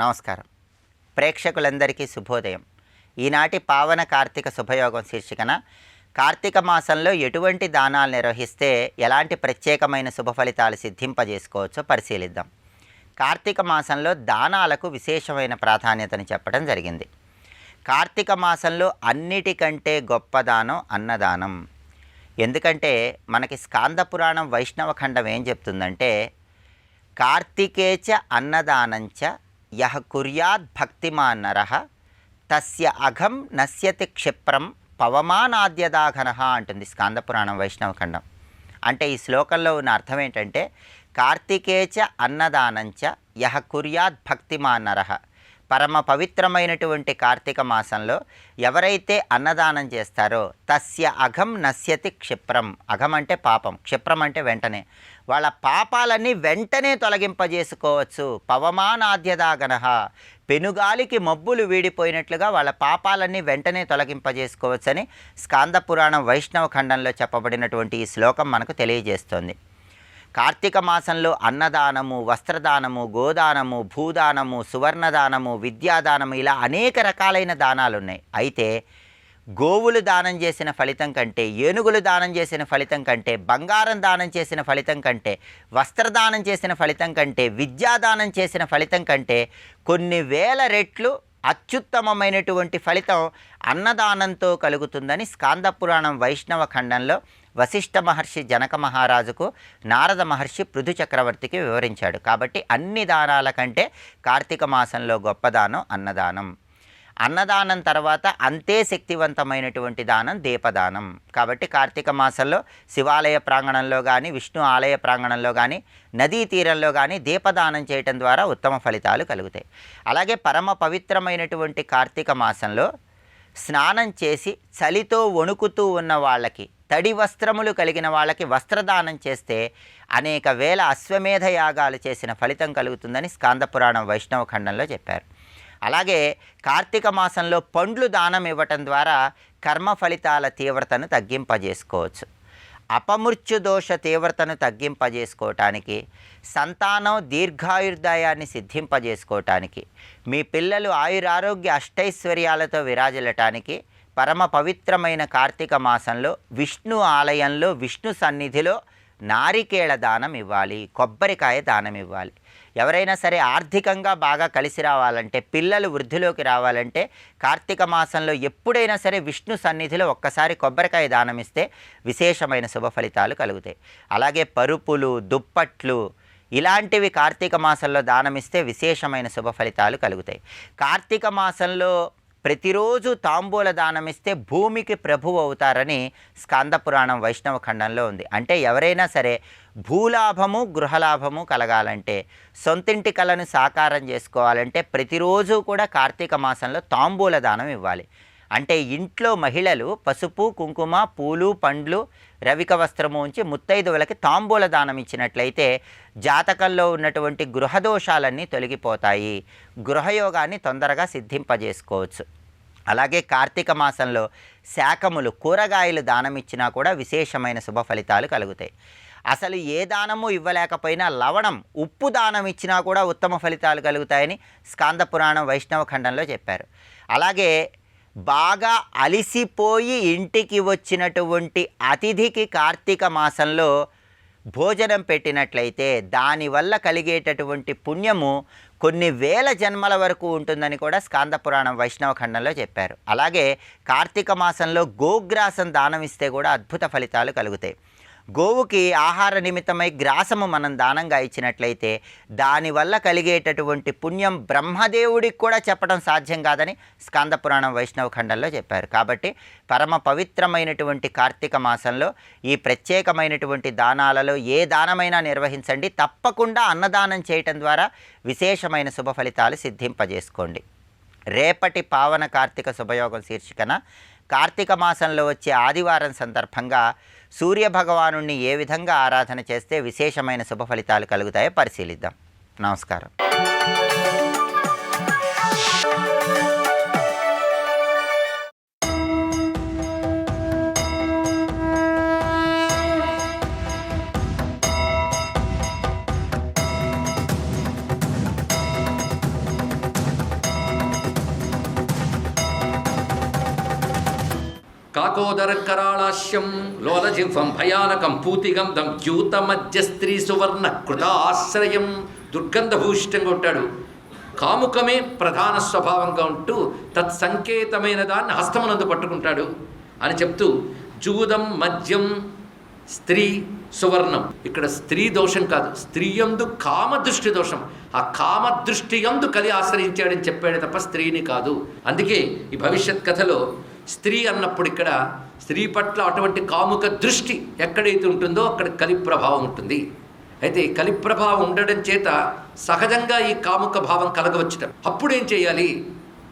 నమస్కారం. ప్రేక్షకులందరికీ శుభోదయం. ఈనాటి పావన కార్తీక శుభయోగం శీర్షికన కార్తీక మాసంలో ఎటువంటి దానాలు నిర్వహిస్తే ఎలాంటి ప్రత్యేకమైన శుభ ఫలితాలు సిద్ధింపజేసుకోవచ్చో పరిశీలిద్దాం. కార్తీక మాసంలో దానాలకు విశేషమైన ప్రాధాన్యతను చెప్పడం జరిగింది. కార్తీక మాసంలో అన్నిటికంటే గొప్ప దానం అన్నదానం. ఎందుకంటే మనకి స్కాంద పురాణం వైష్ణవ ఖండం ఏం చెప్తుందంటే, కార్తీకేచ అన్నదానంచ యహ కుర్యాద్ భక్తిమాన్ నరః తస్య అఘం నశ్యతి క్షిప్రం పవమానాద్యదాఘనః అంటుంది స్కాంద పురాణం వైష్ణవ ఖండం. అంటే ఈ శ్లోకంలో ఉన్న అర్థం ఏంటంటే, కార్తీకేచ అన్నదానంచ యహ కుర్యాద్ భక్తిమాన్ నరః, పరమ పవిత్రమైనటువంటి కార్తీక మాసంలో ఎవరైతే అన్నదానం చేస్తారో తస్య అఘం నశ్యతి క్షిప్రం. అఘం అంటే పాపం, క్షిప్రం అంటే వెంటనే. వాళ్ళ పాపాలన్నీ వెంటనే తొలగింపజేసుకోవచ్చు. పవమానాద్యదాగనః, పెనుగాలికి మబ్బులు వీడిపోయినట్లుగా వాళ్ళ పాపాలన్నీ వెంటనే తొలగింపజేసుకోవచ్చని స్కాంద పురాణం వైష్ణవ ఖండంలో చెప్పబడినటువంటి ఈ శ్లోకం మనకు తెలియజేస్తోంది. కార్తీక మాసంలో అన్నదానము, వస్త్రదానము, గోదానము, భూదానము, సువర్ణదానము, విద్యాదానము, ఇలా అనేక రకాలైన దానాలు ఉన్నాయి. అయితే గోవులు దానం చేసిన ఫలితం కంటే, ఏనుగులు దానం చేసిన ఫలితం కంటే, బంగారం దానం చేసిన ఫలితం కంటే, వస్త్రదానం చేసిన ఫలితం కంటే, విద్యాదానం చేసిన ఫలితం కంటే కొన్ని వేల రెట్లు అత్యుత్తమమైనటువంటి ఫలితం అన్నదానంతో కలుగుతుందని స్కాంద పురాణం వైష్ణవ ఖండంలో వశిష్ఠ మహర్షి జనక మహారాజుకు, నారద మహర్షి పృథు చక్రవర్తికి వివరించాడు. కాబట్టి అన్ని దానాల కంటే కార్తీక మాసంలో గొప్ప దానం అన్నదానం. అన్నదానం తర్వాత అంతే శక్తివంతమైనటువంటి దానం దీపదానం. కాబట్టి కార్తీక మాసంలో శివాలయ ప్రాంగణంలో కానీ, విష్ణు ఆలయ ప్రాంగణంలో కానీ, నదీ తీరంలో కానీ దీపదానం చేయటం ద్వారా ఉత్తమ ఫలితాలు కలుగుతాయి. అలాగే పరమ పవిత్రమైనటువంటి కార్తీక మాసంలో స్నానం చేసి చలితో వణుకుతూ ఉన్న వాళ్ళకి, తడి వస్త్రములు కలిగిన వాళ్ళకి వస్త్రదానం చేస్తే అనేక వేల అశ్వమేధ యాగాలు చేసిన ఫలితం కలుగుతుందని స్కాంద పురాణం వైష్ణవ ఖండంలో చెప్పారు. అలాగే కార్తీక మాసంలో పండ్లు దానం ఇవ్వటం ద్వారా కర్మ ఫలితాల తీవ్రతను తగ్గింపజేసుకోవచ్చు. అపమృత్యు దోష తీవ్రతను తగ్గింపజేసుకోవటానికి, సంతానం దీర్ఘాయుర్దాయాన్ని సిద్ధింపజేసుకోవటానికి, మీ పిల్లలు ఆయురారోగ్య అష్టైశ్వర్యాలతో విరాజిల్లటానికి పరమ పవిత్రమైన కార్తీక మాసంలో విష్ణు ఆలయంలో, విష్ణు సన్నిధిలో నారికేళ దానం ఇవ్వాలి, కొబ్బరికాయ దానం ఇవ్వాలి. ఎవరైనా సరే ఆర్థికంగా బాగా కలిసి రావాలంటే, పిల్లలు వృద్ధిలోకి రావాలంటే కార్తీక మాసంలో ఎప్పుడైనా సరే విష్ణు సన్నిధిలో ఒక్కసారి కొబ్బరికాయ దానం ఇస్తే విశేషమైన శుభ ఫలితాలు కలుగుతాయి. అలాగే పరుపులు, దుప్పట్లు ఇలాంటివి కార్తీక మాసంలో దానమిస్తే విశేషమైన శుభ ఫలితాలు కలుగుతాయి. కార్తీక మాసంలో ప్రతిరోజు తాంబూల దానమిస్తే భూమికి ప్రభువు అవుతారని స్కాంద పురాణం వైష్ణవ ఖండంలో ఉంది. అంటే ఎవరైనా సరే భూలాభము, గృహలాభము కలగాలంటే, సొంతింటి కలను సాకారం చేసుకోవాలంటే ప్రతిరోజు కూడా కార్తీక మాసంలో తాంబూల దానం ఇవ్వాలి. అంటే ఇంట్లో మహిళలు పసుపు, కుంకుమ, పూలు, పండ్లు, రవిక వస్త్రము ఉంచి ముత్తైదువులకి తాంబూల దానం ఇచ్చినట్లయితే జాతకంలో ఉన్నటువంటి గృహదోషాలన్నీ తొలగిపోతాయి, గృహయోగాన్ని తొందరగా సిద్ధింపజేసుకోవచ్చు. అలాగే కార్తీక మాసంలో శాకములు, కూరగాయలు దానం ఇచ్చినా కూడా విశేషమైన శుభ ఫలితాలు కలుగుతాయి. అసలు ఏ దానము ఇవ్వలేకపోయినా లవణం, ఉప్పు దానం ఇచ్చినా కూడా ఉత్తమ ఫలితాలు కలుగుతాయని స్కాంద పురాణం వైష్ణవ ఖండంలో చెప్పారు. అలాగే బాగా అలిసిపోయి ఇంటికి వచ్చినటువంటి అతిథికి కార్తీక మాసంలో భోజనం పెట్టినట్లయితే దానివల్ల కలిగేటటువంటి పుణ్యము కొన్ని వేల జన్మల వరకు ఉంటుందని కూడా స్కాంద పురాణం వైష్ణవ ఖండంలో చెప్పారు. అలాగే కార్తీక మాసంలో గోగ్రాసం దానం ఇస్తే కూడా అద్భుత ఫలితాలు కలుగుతాయి. గోవుకి ఆహార నిమిత్తమై గ్రాసము మనం దానంగా ఇచ్చినట్లయితే దానివల్ల కలిగేటటువంటి పుణ్యం బ్రహ్మదేవుడికి కూడా చెప్పడం సాధ్యం కాదని స్కాంద పురాణం వైష్ణవ ఖండంలో చెప్పారు. కాబట్టి పరమ పవిత్రమైనటువంటి కార్తీక మాసంలో ఈ ప్రత్యేకమైనటువంటి దానాలలో ఏ దానమైనా నిర్వహించండి. తప్పకుండా అన్నదానం చేయటం ద్వారా విశేషమైన శుభ ఫలితాలు సిద్ధింపజేసుకోండి. రేపటి పావన కార్తీక శుభయోగం శీర్షికన కార్తీక మాసంలో వచ్చే ఆదివారం సందర్భంగా సూర్యభగవాను ఏ విధంగా ఆరాధన చేస్తే విశేషమైన శుభ ఫలితాలు కలుగుతాయో పరిశీలిద్దాం. నమస్కారం. కాకోదర కరాళాస్యం లోలజిహ్వం భయానకం పూతిగంధం ద్యూత మధ్య స్త్రీ సువర్ణ కృతాశ్రయం. దుర్గంధభూషితంగా ఉంటాడు. కాముకమే ప్రధాన స్వభావంగా ఉంటూ తత్సంకేతమైన దాన్ని హస్తమునందు పట్టుకుంటాడు అని చెప్తూ జూదం మద్యం స్త్రీ సువర్ణం. ఇక్కడ స్త్రీ దోషం కాదు, స్త్రీయందు కామదృష్టి దోషం. ఆ కామదృష్టి యందు కలి ఆశ్రయించాడని చెప్పాడు తప్ప స్త్రీని కాదు. అందుకే ఈ భవిష్యత్ కథలో స్త్రీ అన్నప్పుడు ఇక్కడ స్త్రీ పట్ల అటువంటి కాముక దృష్టి ఎక్కడైతే ఉంటుందో అక్కడ కలి ప్రభావం ఉంటుంది. అయితే కలి ప్రభావం ఉండడం చేత సహజంగా ఈ కాముక భావం కలగవచ్చుట. అప్పుడేం చేయాలి?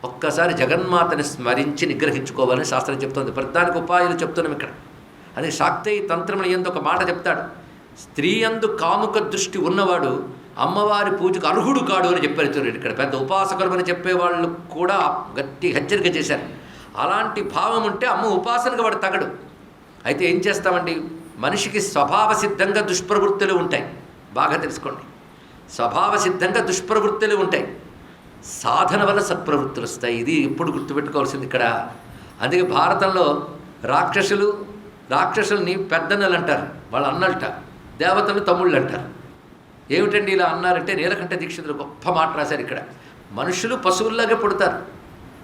ఒక్కసారి జగన్మాతని స్మరించి నిగ్రహించుకోవాలని శాస్త్రం చెప్తుంది. ప్రతిదానికి ఉపాయాలు చెప్తున్నాం ఇక్కడ. అది శాక్తేయ తంత్రముల యందు ఒక మాట చెప్తాడు. స్త్రీ యందు కాముక దృష్టి ఉన్నవాడు అమ్మవారి పూజకు అర్హుడు కాడు అని చెప్పారు. ఇక్కడ పెద్ద ఉపాసకులు అని చెప్పేవాళ్ళు కూడా గట్టి హెచ్చరిక చేశారు. అలాంటి భావం ఉంటే అమ్మ ఉపాసనగా వాడు తగడు. అయితే ఏం చేస్తామండి? మనిషికి స్వభావ సిద్ధంగా దుష్ప్రవృత్తులు ఉంటాయి. బాగా తెలుసుకోండి, స్వభావ సిద్ధంగా దుష్ప్రవృత్తులు ఉంటాయి, సాధన వల్ల సత్ప్రవృత్తులు వస్తాయి. ఇది ఎప్పుడు గుర్తుపెట్టుకోవాల్సింది ఇక్కడ. అందుకే భారతంలో రాక్షసుల్ని పెద్దన్నలు అంటారు, వాళ్ళ అన్నలట, దేవతలు తమ్ముళ్ళు అంటారు. ఏమిటండి ఇలా అన్నారంటే నీలకంఠ దీక్షితులు గొప్ప మాట రాశారు ఇక్కడ. మనుషులు పశువుల్లాగే పుడతారు,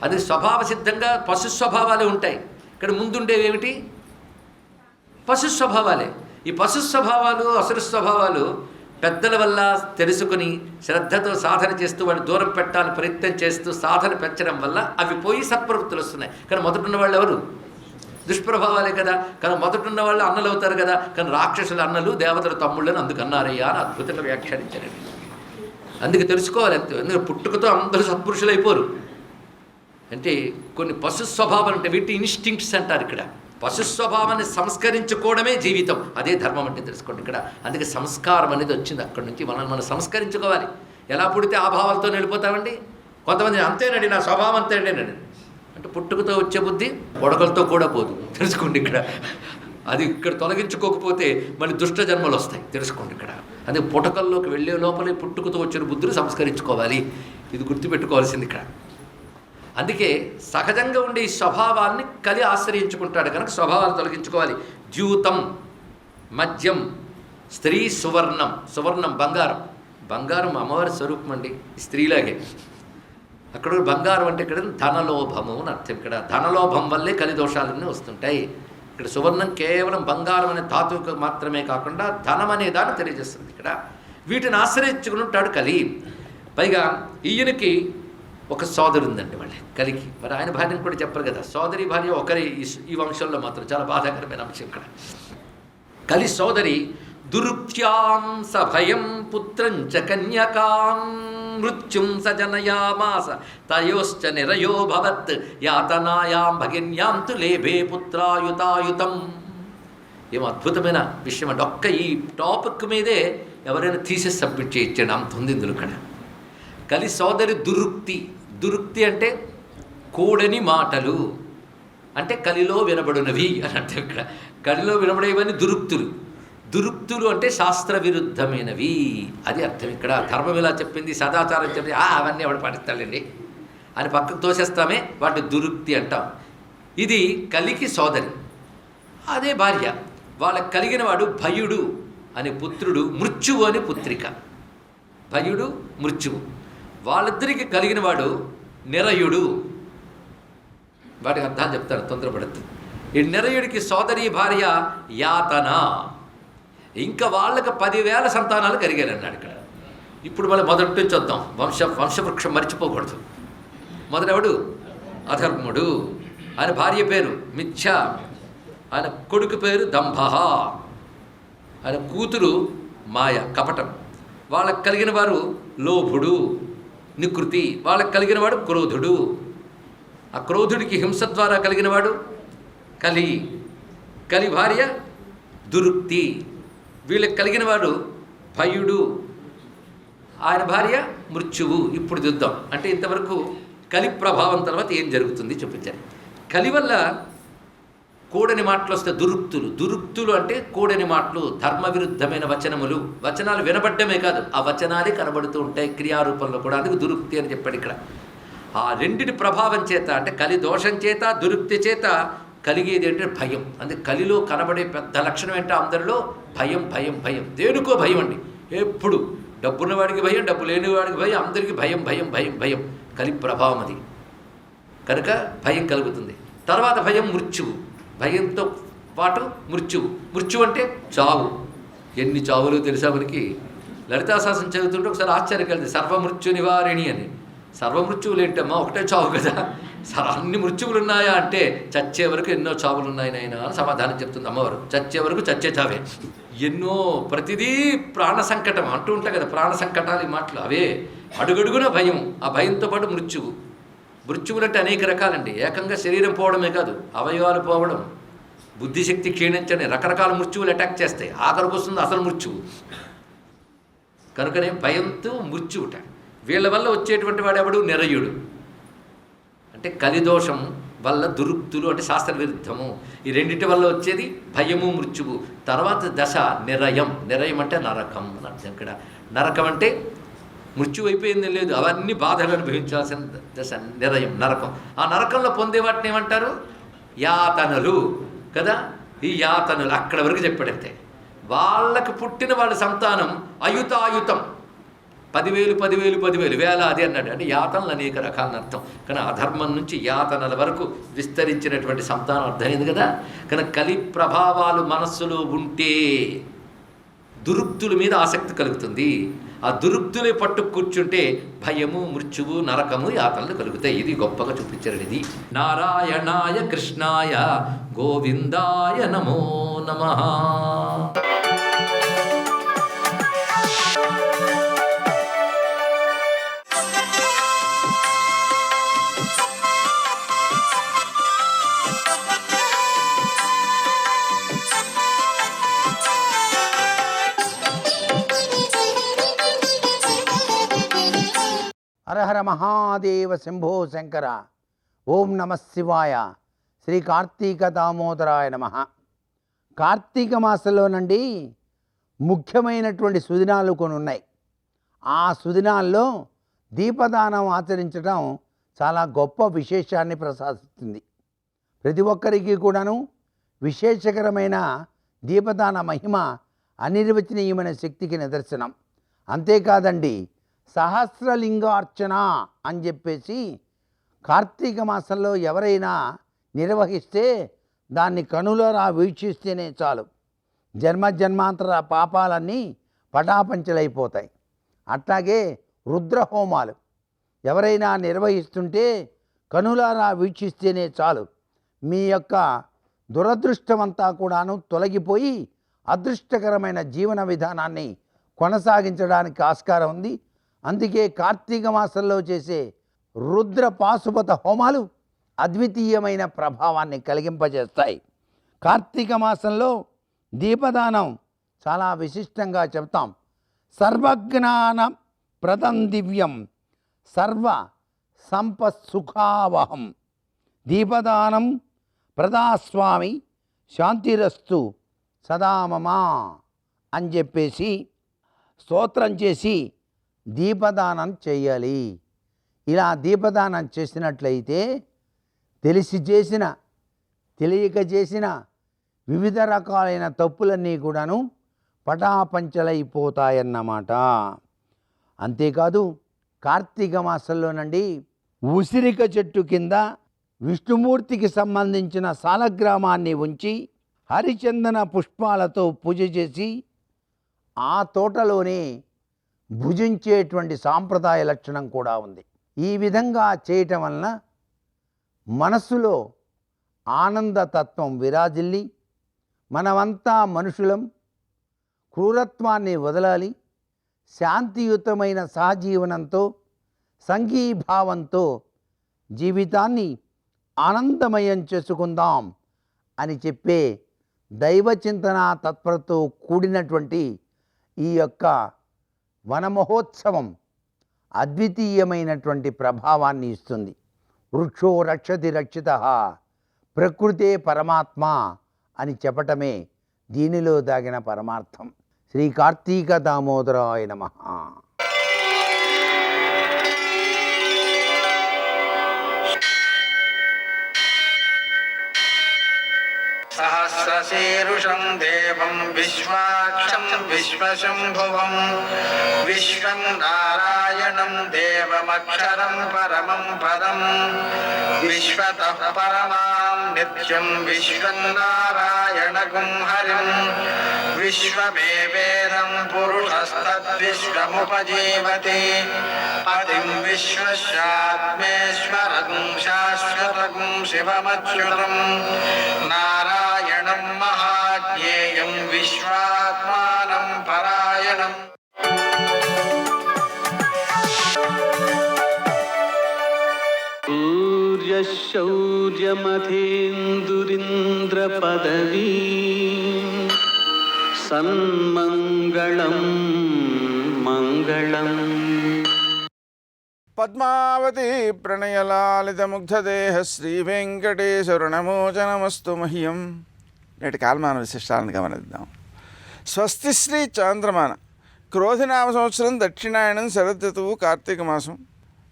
అది స్వభావ సిద్ధంగా పశు స్వభావాలే ఉంటాయి. ఇక్కడ ముందుండేవి ఏమిటి? పశు స్వభావాలే. ఈ పశు స్వభావాలు అసురు స్వభావాలు పెద్దల వల్ల తెలుసుకుని శ్రద్ధతో సాధన చేస్తూ వాడు దూరం పెట్టాలని ప్రయత్నం చేస్తూ సాధన పెంచడం వల్ల అవి పోయి సత్ప్రవృత్తులు వస్తున్నాయి. కానీ మొదటున్న వాళ్ళు ఎవరు? దుష్ప్రభావాలే కదా. కానీ మొదటున్న వాళ్ళు అన్నలు అవుతారు కదా. కానీ రాక్షసుల అన్నలు దేవతల తమ్ముళ్ళని అందుకు అన్నారయ్యా అని అద్భుతంగా వ్యాఖ్యానించారండి. అందుకే తెలుసుకోవాలి. ఎందుకంటే పుట్టుకతో అందరూ సత్పురుషులు అయిపోరు. అంటే కొన్ని పశు స్వభావాలు అంటే వీటి ఇన్స్టింక్ట్స్ అంటారు ఇక్కడ. పశు స్వభావాన్ని సంస్కరించుకోవడమే జీవితం, అదే ధర్మం అంటే తెలుసుకోండి ఇక్కడ. అందుకే సంస్కారం అనేది వచ్చింది అక్కడి నుంచి. మనం సంస్కరించుకోవాలి. ఎలా పుడితే ఆ భావాలతో వెళ్ళిపోతామండి. కొంతమంది అంతేనండి నా స్వభావం అంతేనండి అంటే పుట్టుకతో వచ్చే బుద్ధి పొడకలతో కూడా పోదు, తెలుసుకోండి ఇక్కడ. అది ఇక్కడ తొలగించుకోకపోతే మళ్ళీ దుష్ట జన్మలు వస్తాయి, తెలుసుకోండి ఇక్కడ. అందుకే పుటకల్లోకి వెళ్ళే లోపలే పుట్టుకతో వచ్చిన బుద్ధులు సంస్కరించుకోవాలి. ఇది గుర్తుపెట్టుకోవాల్సింది ఇక్కడ. అందుకే సహజంగా ఉండే ఈ స్వభావాన్ని కలి ఆశ్రయించుకుంటాడు కనుక స్వభావాలు తొలగించుకోవాలి. ద్యూతం మద్యం స్త్రీ సువర్ణం. సువర్ణం బంగారం. బంగారం అమ్మవారి స్వరూపం అండి, స్త్రీలాగే. అక్కడ బంగారం అంటే ఇక్కడ ధనలోభము అని అర్థం. ఇక్కడ ధనలోభం వల్లే కలి దోషాలన్నీ వస్తుంటాయి. ఇక్కడ సువర్ణం కేవలం బంగారం అనే ధాతువుకు మాత్రమే కాకుండా ధనం అనే దాన్ని తెలియజేస్తుంది ఇక్కడ. వీటిని ఆశ్రయించుకుని ఉంటాడు కలి. పైగా ఈయనకి ఒక సోదరు ఉందండి వాళ్ళ కలికి. మరి ఆయన భార్యను కూడా చెప్పరు కదా. సోదరి భార్య ఒకరి ఈ వంశంలో మాత్రం చాలా బాధాకరమైన అంశం ఇక్కడ. కలి సోదరి దురుక్త్యాం సభయం పుత్రం చ కన్యకాం మృత్యుం సజనయామాస తయోశ్చ నిరయోభవత్ యాతనాయాం భగిన్యాం తు లేభే పుత్రాయుతాయుతం. ఏం అద్భుతమైన విషయం అంటే ఒక్క ఈ టాపిక్ మీదే ఎవరైనా థీసిస్ సబ్మిట్ చేయించండి, అంత ఉంది ఇందులో ఇక్కడ. కలి సోదరి దురుక్తి. దురుక్తి అంటే కూడని మాటలు, అంటే కలిలో వినబడినవి అని అర్థం ఇక్కడ. కలిలో వినబడేవన్నీ దురుక్తులు. దురుక్తులు అంటే శాస్త్ర విరుద్ధమైనవి, అది అర్థం ఇక్కడ. ధర్మం ఇలా చెప్పింది, సదాచారం చెప్పింది, అవన్నీ ఎవడు పాటిస్తాడండి అని పక్కకు తోసేస్తామే, వాటి దురుక్తి అంటాం. ఇది కలికి సోదరి, అదే భార్య. వాళ్ళకి కలిగిన వాడు భయుడు అనే పుత్రుడు, మృత్యువు అని పుత్రిక. భయుడు మృత్యువు. వాళ్ళిద్దరికి కలిగిన వాడు నిరయుడు. వాటికి అర్థాలు చెప్తాను, తొందరపడద్దు. ఈ నిరయుడికి సోదరి భార్య యాతన. ఇంకా వాళ్ళకి 10,000 సంతానాలు కలిగారన్నాడు ఇక్కడ. ఇప్పుడు మళ్ళీ మొదటి నుంచి వద్దాం. వంశవృక్షం మర్చిపోకూడదు. మొదలెవడు? అధర్ముడు. ఆయన భార్య పేరు మిథ్య, ఆయన కొడుకు పేరు దంభ, ఆయన కూతురు మాయ, కపటం. వాళ్ళకి కలిగిన వారు లోభుడు, నికృతి. వాళ్ళకి కలిగిన వాడు క్రోధుడు. ఆ క్రోధుడికి హింస ద్వారా కలిగినవాడు కలి. కలి భార్య దురుక్తి. వీళ్ళకి కలిగినవాడు భయుడు, ఆయన భార్య మృత్యువు. ఇప్పుడు చూద్దాం. అంటే ఇంతవరకు కలి ప్రభావం తర్వాత ఏం జరుగుతుంది చూపించారు. కలి వల్ల కూడని మాటలు వస్తే దురుక్తులు. దురుక్తులు అంటే కూడని మాటలు, ధర్మ విరుద్ధమైన వచనములు. వచనాలు వినబడ్డమే కాదు, ఆ వచనాలే కనబడుతూ ఉంటాయి క్రియారూపంలో కూడా. అందుకు దురుక్తి అని చెప్పాడు ఇక్కడ. ఆ రెండిటి ప్రభావం చేత, అంటే కలి దోషం చేత దురుక్తి చేత కలిగేది ఏంటంటే భయం. అందుకే కలిలో కనబడే పెద్ద లక్షణం ఏంటో అందరిలో భయం భయం భయం. దేనికో భయం అండి. ఎప్పుడు డబ్బున్న వాడికి భయం, డబ్బు లేని వాడికి భయం, అందరికీ భయం భయం భయం భయం. కలి ప్రభావం అది. కనుక భయం కలుగుతుంది. తర్వాత భయం మృత్యువు. భయంతో పాటు మృత్యువు. మృత్యువు అంటే చావు. ఎన్ని చావులు తెలుసా మనకి? లలితాశాసనం చదువుతుంటే ఒకసారి ఆశ్చర్యం కలిగింది. సర్వమృత్యు నివారిణి అని. సర్వమృత్యువులు ఏంటమ్మా? ఒకటే చావు కదా. అన్ని మృత్యువులు ఉన్నాయా అంటే చచ్చే వరకు ఎన్నో చావులు ఉన్నాయి నాయనా అని సమాధానం చెప్తుంది అమ్మవారు. చచ్చే వరకు చచ్చే చావే. ఎన్నో ప్రతిదీ ప్రాణ సంకటం అంటూ ఉంటాయి కదా. ప్రాణ సంకటాలు ఈ మాటలు అవే. అడుగడుగున భయం. ఆ భయంతో పాటు మృత్యువు. మృత్యువులు అంటే అనేక రకాలండి. ఏకంగా శరీరం పోవడమే కాదు, అవయవాలు పోవడం, బుద్ధిశక్తి క్షీణించని రకరకాల మృత్యువులు అటాక్ చేస్తాయి. ఆఖరికి వస్తుంది అసలు మృత్యువు. కనుకనే భయంతో మృత్యువుట. వీళ్ళ వల్ల వచ్చేటువంటి వాడెవడు? నిరయుడు. అంటే కలిదోషం వల్ల దురుక్తులు అంటే శాస్త్ర విరుద్ధము. ఈ రెండింటి వల్ల వచ్చేది భయము మృత్యువు. తర్వాత దశ నిరయం. నిరయం అంటే నరకం అని అర్థం. ఇక్కడ నరకం అంటే మృత్యు అయిపోయింది లేదు, అవన్నీ బాధలు అనుభవించాల్సిన దశ నిరయం, నరకం. ఆ నరకంలో పొందే వాటిని ఏమంటారు? యాతనలు కదా. ఈ యాతనలు అక్కడ వరకు చెప్పాడంతే. వాళ్ళకి పుట్టిన వాళ్ళ సంతానం అయుతాయుతం. 10,000 10,000 10,000 వేలాది అన్నాడు. అంటే యాతనలు అనేక రకాలని అర్థం. కానీ అధర్మం నుంచి యాతనల వరకు విస్తరించినటువంటి సంతానం అర్థమైంది కదా. కానీ కలి ప్రభావాలు మనస్సులో ఉంటే దురుక్తుల మీద ఆసక్తి కలుగుతుంది. ఆ దురుక్తులే పట్టు కూర్చుంటే భయము మృత్యువు నరకము యాతనలు కలుగుతాయి. ఇది గొప్పగా చూపించారు. ఇది నారాయణాయ కృష్ణాయ గోవిందాయ నమో నమః. హరహర మహాదేవ శంభో శంకర. ఓం నమ శివాయ. శ్రీ కార్తీక దామోదరాయ నమ. కార్తీక మాసంలోనండి ముఖ్యమైనటువంటి సుదినాలు కొన్ని ఉన్నాయి. ఆ సుదినాల్లో దీపదానం ఆచరించడం చాలా గొప్ప విశేషాన్ని ప్రసాదిస్తుంది. ప్రతి ఒక్కరికి కూడాను విశేషకరమైన దీపదాన మహిమ అనిర్వచనీయమైన శక్తికి నిదర్శనం. అంతేకాదండి, సహస్రలింగార్చన అని చెప్పేసి కార్తీక మాసంలో ఎవరైనా నిర్వహిస్తే దాన్ని కనులరా వీక్షిస్తేనే చాలు, జన్మాంతర పాపాలన్నీ పటాపంచలైపోతాయి. అట్లాగే రుద్రహోమాలు ఎవరైనా నిర్వహిస్తుంటే కనులారా వీక్షిస్తేనే చాలు, మీ యొక్క దురదృష్టమంతా కూడాను తొలగిపోయి అదృష్టకరమైన జీవన విధానాన్ని కొనసాగించడానికి ఆస్కారం ఉంది. అందుకే కార్తీక మాసంలో చేసే రుద్ర పాశుపత హోమాలు అద్వితీయమైన ప్రభావాన్ని కలిగింపజేస్తాయి. కార్తీక మాసంలో దీపదానం చాలా విశిష్టంగా చెప్తాం. సర్వజ్ఞాన ప్రదం దివ్యం సర్వ సంపత్సుఖావహం దీపదానం ప్రదాస్వామి శాంతిరస్తు సదామమా అని చెప్పేసి స్తోత్రం చేసి దీపదానం చేయాలి. ఇలా దీపదానం చేసినట్లయితే తెలిసి చేసిన తెలియక చేసిన వివిధ రకాలైన తప్పులన్నీ కూడాను పటాపంచలైపోతాయన్నమాట. అంతేకాదు, కార్తీక మాసంలోనండి ఉసిరిక చెట్టు కింద విష్ణుమూర్తికి సంబంధించిన సాలగ్రామాన్ని ఉంచి హరిచందన పుష్పాలతో పూజ చేసి ఆ తోటలోనే భుజించేటువంటి సాంప్రదాయ లక్షణం కూడా ఉంది. ఈ విధంగా చేయటం వలన మనస్సులో ఆనందతత్వం విరాజిల్లి మనమంతా మనుషులం, క్రూరత్వాన్ని వదలాలి, శాంతియుతమైన సహజీవనంతో సంఘీభావంతో జీవితాన్ని ఆనందమయం చేసుకుందాం అని చెప్పే దైవచింతన తత్పరతో కూడినటువంటి ఈ యొక్క వనమహోత్సవం అద్వితీయమైనటువంటి ప్రభావాన్ని ఇస్తుంది. వృక్షో రక్షతి రక్షితః, ప్రకృతే పరమాత్మ అని చెప్పటమే దీనిలో దాగిన పరమార్థం. శ్రీ కార్తీక దామోదరాయ నమః. वीरुषं देवं विश्वाक्षं विश्वशम्भुवं विश्वं नारायणं देवमक्षरं परमं पदं विश्वतः परमां नित्यं विश्वं नारायणगुं हरिं विश्वमेवेदं पुरुषस्तद्विश्वमुपजीवति पतिं विश्वस्यात्मेश्वरगुं शाश्वतगुं शिवमच्युतं नारायणं महाज्ञेयं विश्वात्मानं परायणम् शौर्यमथेन्दुरिन्द्रपदवी सन्मङ्गलं मङ्गलम् పద్మావతి ప్రణయలాలితముగ్ధదేహ శ్రీ వెంకటేశ్వరుణమోచనమస్తు మహ్యం. నేటి కాలమాన విశిష్టాలను గమనిద్దాం. స్వస్తి శ్రీ చాంద్రమాన క్రోధినామ సంవత్సరం దక్షిణాయనం శరదృతువు కార్తీక మాసం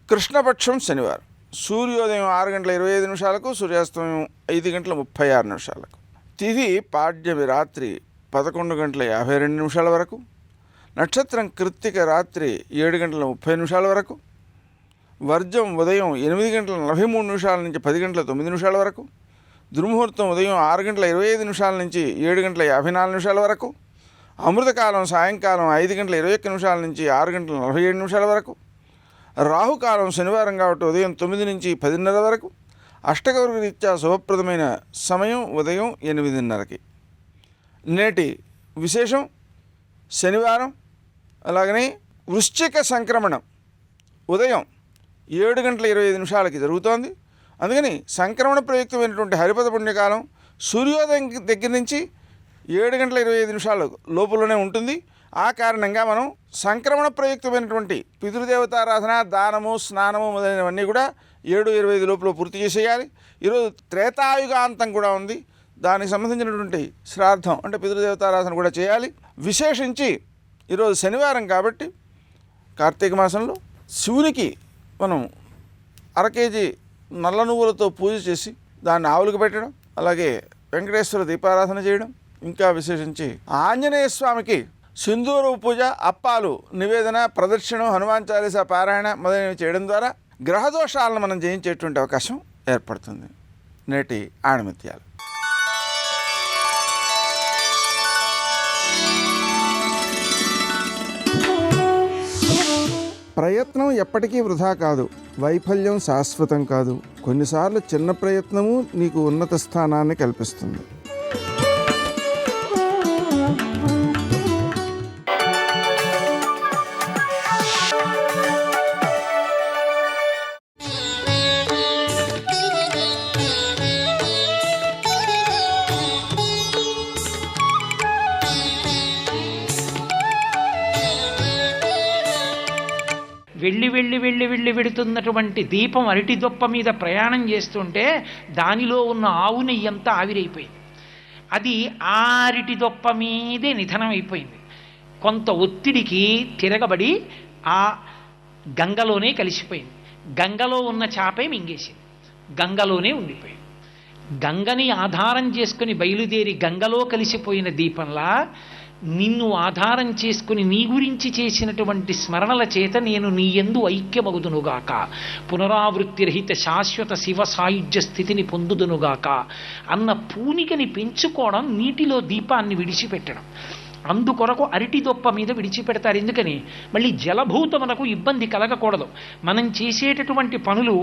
కృష్ణపక్షం శనివారం సూర్యోదయం 6:25 సూర్యాస్తమయం 5:36 తిథి పాడ్యమి రాత్రి 11:52 వరకు నక్షత్రం కృత్తిక రాత్రి 7:30 వరకు వర్జం ఉదయం 8:43 నుంచి 10:09 వరకు దుర్ముహూర్తం ఉదయం 6:25 నుంచి 7:54 వరకు అమృతకాలం సాయంకాలం 5:21 నుంచి 6:47 వరకు రాహుకాలం శనివారం కాబట్టి ఉదయం 9 నుంచి 10:30 వరకు అష్టగౌర రీత్యా శుభప్రదమైన సమయం ఉదయం 8:30. నేటి విశేషం శనివారం. అలాగనే వృశ్చిక సంక్రమణం ఉదయం 7:25 జరుగుతోంది. అందుకని సంక్రమణ ప్రయుక్తమైనటువంటి హరిపద పుణ్యకాలం సూర్యోదయం దగ్గర నుంచి 7:25 లోపలనే ఉంటుంది. ఆ కారణంగా మనం సంక్రమణ ప్రయుక్తమైనటువంటి పితృదేవతారాధన, దానము, స్నానము మొదలైనవన్నీ కూడా 7:25 లోపల పూర్తి చేసేయాలి. ఈరోజు త్రేతాయుగాంతం కూడా ఉంది. దానికి సంబంధించినటువంటి శ్రాద్ధం అంటే పితృదేవతారాధన కూడా చేయాలి. విశేషించి ఈరోజు శనివారం కాబట్టి కార్తీక మాసంలో శివునికి మనం 1 కేజీ నల్ల నువ్వులతో పూజ చేసి దాన్ని ఆవులకు పెట్టడం, అలాగే వెంకటేశ్వర దీపారాధన చేయడం, ఇంకా విశేషించి ఆంజనేయ స్వామికి సింధూర పూజ, అప్పాలు నివేదన, ప్రదక్షిణం, హనుమాన్ చాలీసా పారాయణ మొదలైనవి చేయడం ద్వారా గ్రహదోషాలను మనం జయించేటువంటి అవకాశం ఏర్పడుతుంది. నేటి ఆణిముత్యాలు. ప్రయత్నం ఎప్పటికీ వృధా కాదు, వైఫల్యం శాశ్వతం కాదు. కొన్నిసార్లు చిన్న ప్రయత్నము నీకు ఉన్నత స్థానాన్ని కల్పిస్తుంది. వెళ్ళి వెడుతున్నటువంటి దీపం అరటి దొప్ప మీద ప్రయాణం చేస్తుంటే దానిలో ఉన్న ఆవు నెయ్యంతా ఆవిరైపోయింది. అది ఆ అరటి దొప్ప మీదే నిధనం అయిపోయింది. కొంత ఒత్తిడికి తిరగబడి ఆ గంగలోనే కలిసిపోయింది. గంగలో ఉన్న చేపే మింగేసింది, గంగలోనే ఉండిపోయింది. గంగని ఆధారం చేసుకుని బయలుదేరి గంగలో కలిసిపోయిన దీపంలా నిన్ను ఆధారం చేసుకుని నీ గురించి చేసినటువంటి స్మరణల చేత నేను నీ యందు ఐక్యమగుదునుగాక, పునరావృత్తి రహిత శాశ్వత శివ సాయుధ్య స్థితిని పొందుదునుగాక అన్న పూనికని పెంచుకోవడం నీటిలో దీపాన్ని విడిచిపెట్టడం. అందుకొరకు అరటి దొప్ప మీద విడిచిపెడతారు. ఎందుకని? మళ్ళీ జలభూతమునకు ఇబ్బంది కలగకూడదు. మనం చేసేటటువంటి పనులు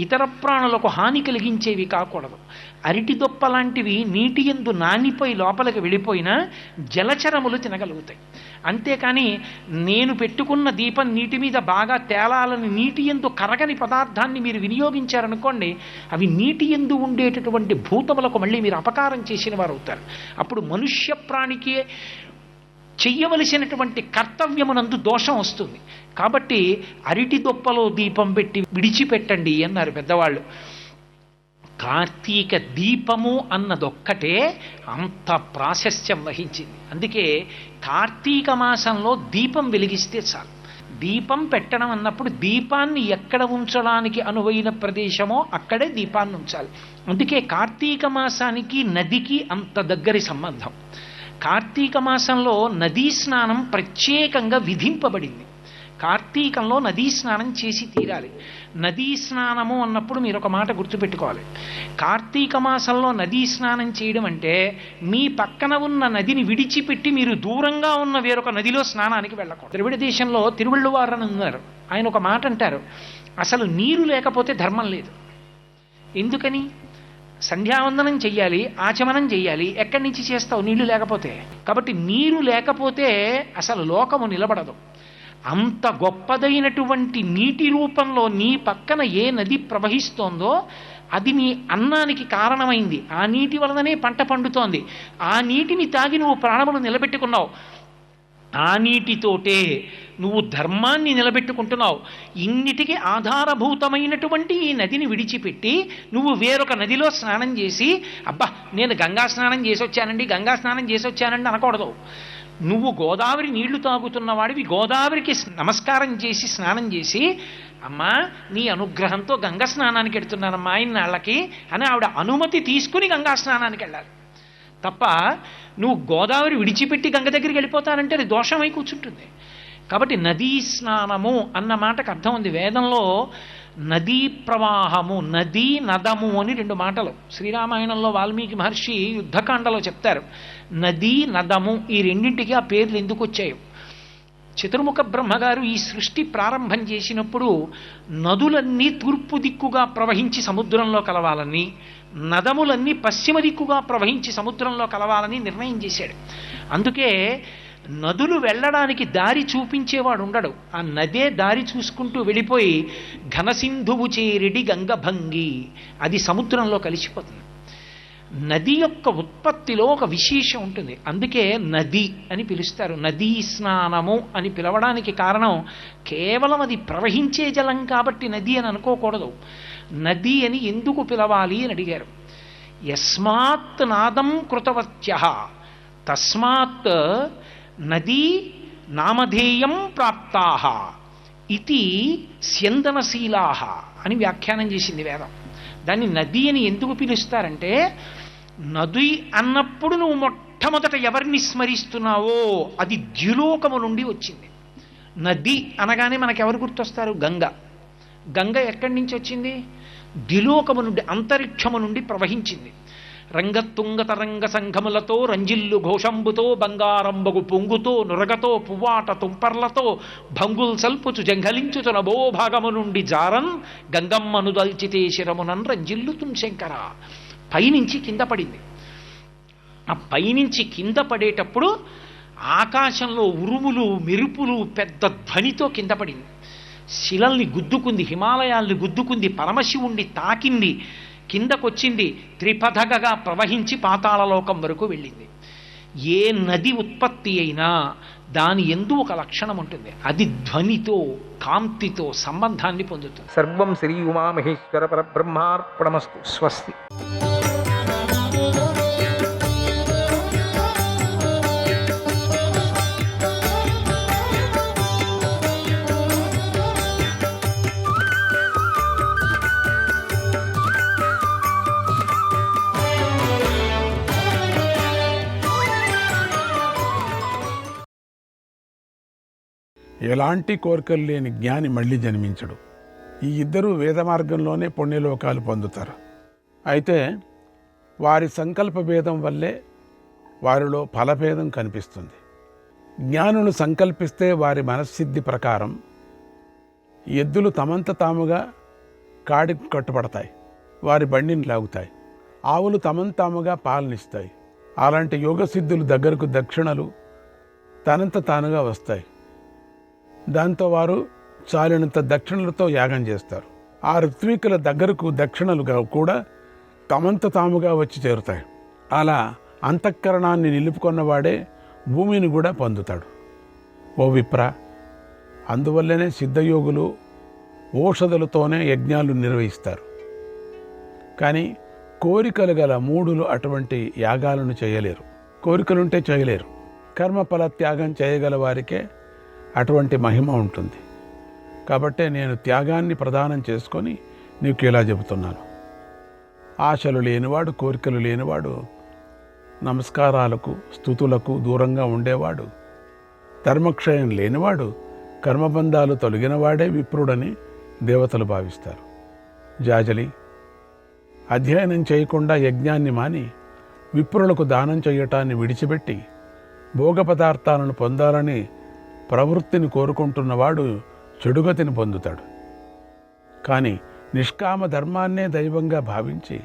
ఇతర ప్రాణులకు హాని కలిగించేవి కాకూడదు. అరటి దొప్ప లాంటివి నీటి యందు నానిపోయి లోపలికి వెళ్ళిపోయినా జలచరములు తినగలుగుతాయి. అంతేకాని నేను పెట్టుకున్న దీపం నీటి మీద బాగా తేలాలని నీటి యందు కరగని పదార్థాన్ని మీరు వినియోగించారనుకోండి, అవి నీటి యందు ఉండేటటువంటి భూతములకు మళ్ళీ మీరు అపకారం చేసిన వారు అవుతారు. అప్పుడు మనుష్య ప్రాణికి చెయ్యవలసినటువంటి కర్తవ్యమునందు దోషం వస్తుంది. కాబట్టి అరటి దొప్పలో దీపం పెట్టి విడిచిపెట్టండి అన్నారు పెద్దవాళ్ళు. కార్తీక దీపము అన్నదొక్కటే అంత ప్రాశస్త్యం వహించింది. అందుకే కార్తీక మాసంలో దీపం వెలిగిస్తే చాలు. దీపం పెట్టడం అన్నప్పుడు దీపాన్ని ఎక్కడ ఉంచడానికి అనువైన ప్రదేశమో అక్కడే దీపాన్ని ఉంచాలి. అందుకే కార్తీక మాసానికి నదికి అంత దగ్గరి సంబంధం. కార్తీక మాసంలో నదీ స్నానం ప్రత్యేకంగా విధింపబడింది. కార్తీకంలో నదీ స్నానం చేసి తీరాలి. నదీ స్నానము అన్నప్పుడు మీరు ఒక మాట గుర్తుపెట్టుకోవాలి. కార్తీక మాసంలో నదీ స్నానం చేయడం అంటే మీ పక్కన ఉన్న నదిని విడిచిపెట్టి మీరు దూరంగా ఉన్న వేరొక నదిలో స్నానానికి వెళ్ళకూడదు. ద్రవిడ దేశంలో తిరువళ్ళువారు అని ఉన్నారు. ఆయన ఒక మాట అంటారు, అసలు నీరు లేకపోతే ధర్మం లేదు. ఎందుకని? సంధ్యావందనం చెయ్యాలి, ఆచమనం చెయ్యాలి, ఎక్కడి నుంచి చేస్తావు నీళ్లు లేకపోతే? కాబట్టి నీరు లేకపోతే అసలు లోకము నిలబడదు. అంత గొప్పదైనటువంటి నీటి రూపంలో నీ పక్కన ఏ నది ప్రవహిస్తోందో అది నీ అన్నానికి కారణమైంది. ఆ నీటి వలననే పంట పండుతోంది. ఆ నీటిని తాగి నువ్వు ప్రాణములు నిలబెట్టుకున్నావు. ఆ నీటితోటే నువ్వు ధర్మాన్ని నిలబెట్టుకుంటున్నావు. ఇన్నిటికీ ఆధారభూతమైనటువంటి ఈ నదిని విడిచిపెట్టి నువ్వు వేరొక నదిలో స్నానం చేసి, అబ్బా నేను గంగా స్నానం చేసి వచ్చానండి అనకూడదు. నువ్వు గోదావరి నీళ్లు తాగుతున్నవాడివి గోదావరికి నమస్కారం చేసి స్నానం చేసి, అమ్మా నీ అనుగ్రహంతో గంగా స్నానానికి వెళ్తున్నానమ్మా ఇన్నాళ్ళకి అని ఆవిడ అనుమతి తీసుకుని గంగా స్నానానికి వెళ్ళాలి తప్ప నువ్వు గోదావరి విడిచిపెట్టి గంగ దగ్గరికి వెళ్ళిపోతానంటే అది దోషమై కూర్చుంటుంది. కాబట్టి నదీ స్నానము అన్న మాటకు అర్థం ఉంది. వేదంలో నదీ ప్రవాహము, నదీ నదము అని 2 మాటలు శ్రీరామాయణంలో వాల్మీకి మహర్షి యుద్ధకాండలో చెప్తారు. నదీ నదము ఈ రెండింటికి ఆ పేర్లు ఎందుకు వచ్చాయో. చతుర్ముఖ బ్రహ్మగారు ఈ సృష్టి ప్రారంభం చేసినప్పుడు నదులన్నీ తూర్పు దిక్కుగా ప్రవహించి సముద్రంలో కలవాలని, నదములన్నీ పశ్చిమ దిక్కుగా ప్రవహించి సముద్రంలో కలవాలని నిర్ణయం చేశాడు. అందుకే నదులు వెళ్ళడానికి దారి చూపించేవాడు ఉండడు. ఆ నదే దారి చూసుకుంటూ వెళ్ళిపోయి ఘనసింధువు చేరిడి గంగభంగి అది సముద్రంలో కలిసిపోతుంది. నది యొక్క ఉత్పత్తిలో ఒక విశేషం ఉంటుంది. అందుకే నది అని పిలుస్తారు. నదీ స్నానము అని పిలవడానికి కారణం కేవలం అది ప్రవహించే జలం కాబట్టి నది అని అనుకోకూడదు. నది అని ఎందుకు పిలవాలి అని అడిగారు. యస్మాత్ నాదం కృతవత్యః తస్మాత్ నదీ నామధేయం ప్రాప్తాః ఇది స్యందనశీలాః అని వ్యాఖ్యానం చేసింది వేదం. దాన్ని నది అని ఎందుకు పిలుస్తారంటే, నది అన్నప్పుడు నువ్వు మొట్టమొదట ఎవరిని స్మరిస్తున్నావో అది ద్యులోకము నుండి వచ్చింది. నది అనగానే మనకెవరు గుర్తొస్తారు? గంగ. గంగ ఎక్కడి నుంచి వచ్చింది? ద్యులోకము నుండి, అంతరిక్షము నుండి ప్రవహించింది. రంగతుంగ తరంగ సంఘములతో రంజిల్లు ఘోషంబుతో బంగారంబగు పొంగుతో నురగతో పువ్వాట తుంపర్లతో భంగుల్ సల్పుచు జంఘలించుచు నభోభాగము నుండి జారన్ గంగమ్మను దల్చితే శిరమునన్ రంజిల్లు తుంశంకర. పైనుంచి కింద పడింది. ఆ పైనుంచి కింద పడేటప్పుడు ఆకాశంలో ఉరుములు మెరుపులు పెద్ద ధ్వనితో కింద పడింది. శిలల్ని గుద్దుకుంది, హిమాలయాల్ని గుద్దుకుంది, పరమశివుణ్ణి తాకింది, కిందకొచ్చింది, త్రిపథగగా ప్రవహించి పాతాళలోకం వరకు వెళ్ళింది. ఏ నది ఉత్పత్తి అయినా దాని యందు ఒక లక్షణం ఉంటుంది. అది ధ్వనితో, కాంతితో సంబంధాన్ని పొందుతుంది. సర్వం శ్రీ ఉమామహేశ్వర పరబ్రహ్మార్పణమస్తు. స్వస్తి. ఎలాంటి కోరికలు లేని జ్ఞాని మళ్ళీ జన్మించడు. ఈ ఇద్దరూ వేద మార్గంలోనే పుణ్యలోకాలు పొందుతారు. అయితే వారి సంకల్ప భేదం వల్లే వారిలో ఫలభేదం కనిపిస్తుంది. జ్ఞానులు సంకల్పిస్తే వారి మనశ్సిద్ధి ప్రకారం ఎద్దులు తమంత తాముగా కాడికి కట్టుబడతాయి, వారి బండిని లాగుతాయి. ఆవులు తమంతాముగా పాలనిస్తాయి. అలాంటి యోగసిద్ధులు దగ్గరకు దక్షిణలు తనంత తానుగా వస్తాయి. దాంతో వారు చాలినంత దక్షిణలతో యాగం చేస్తారు. ఆ ఋత్వికుల దగ్గరకు దక్షిణలుగా కూడా తమంత తాముగా వచ్చి చేరుతాయి. అలా అంతఃకరణాన్ని నిలుపుకున్నవాడే భూమిని కూడా పొందుతాడు. ఓ విప్ర, అందువల్లనే సిద్ధయోగులు ఓషధులతోనే యజ్ఞాలు నిర్వహిస్తారు. కానీ కోరికలు గల మూఢులు అటువంటి యాగాలను చేయలేరు. కోరికలుంటే చేయలేరు. కర్మఫల త్యాగం చేయగల వారికే అటువంటి మహిమ ఉంటుంది. కాబట్టే నేను త్యాగాన్ని ప్రదానం చేసుకొని నీకు ఇలా చెబుతున్నాను. ఆశలు లేనివాడు, కోరికలు లేనివాడు, నమస్కారాలకు స్తుతులకు దూరంగా ఉండేవాడు, ధర్మక్షయం లేనివాడు, కర్మబంధాలు తొలగినవాడే విప్రుడని దేవతలు భావిస్తారు. జాజలి, అధ్యయనం చేయకుండా యజ్ఞాన్ని మాని విప్రులకు దానం చేయటాన్ని విడిచిపెట్టి భోగ పదార్థాలను పొందాలని ప్రవృత్తిని కోరుకుంటున్నవాడు చెడుగతిని పొందుతాడు. కానీ నిష్కామ ధర్మాన్నే దైవంగా భావించి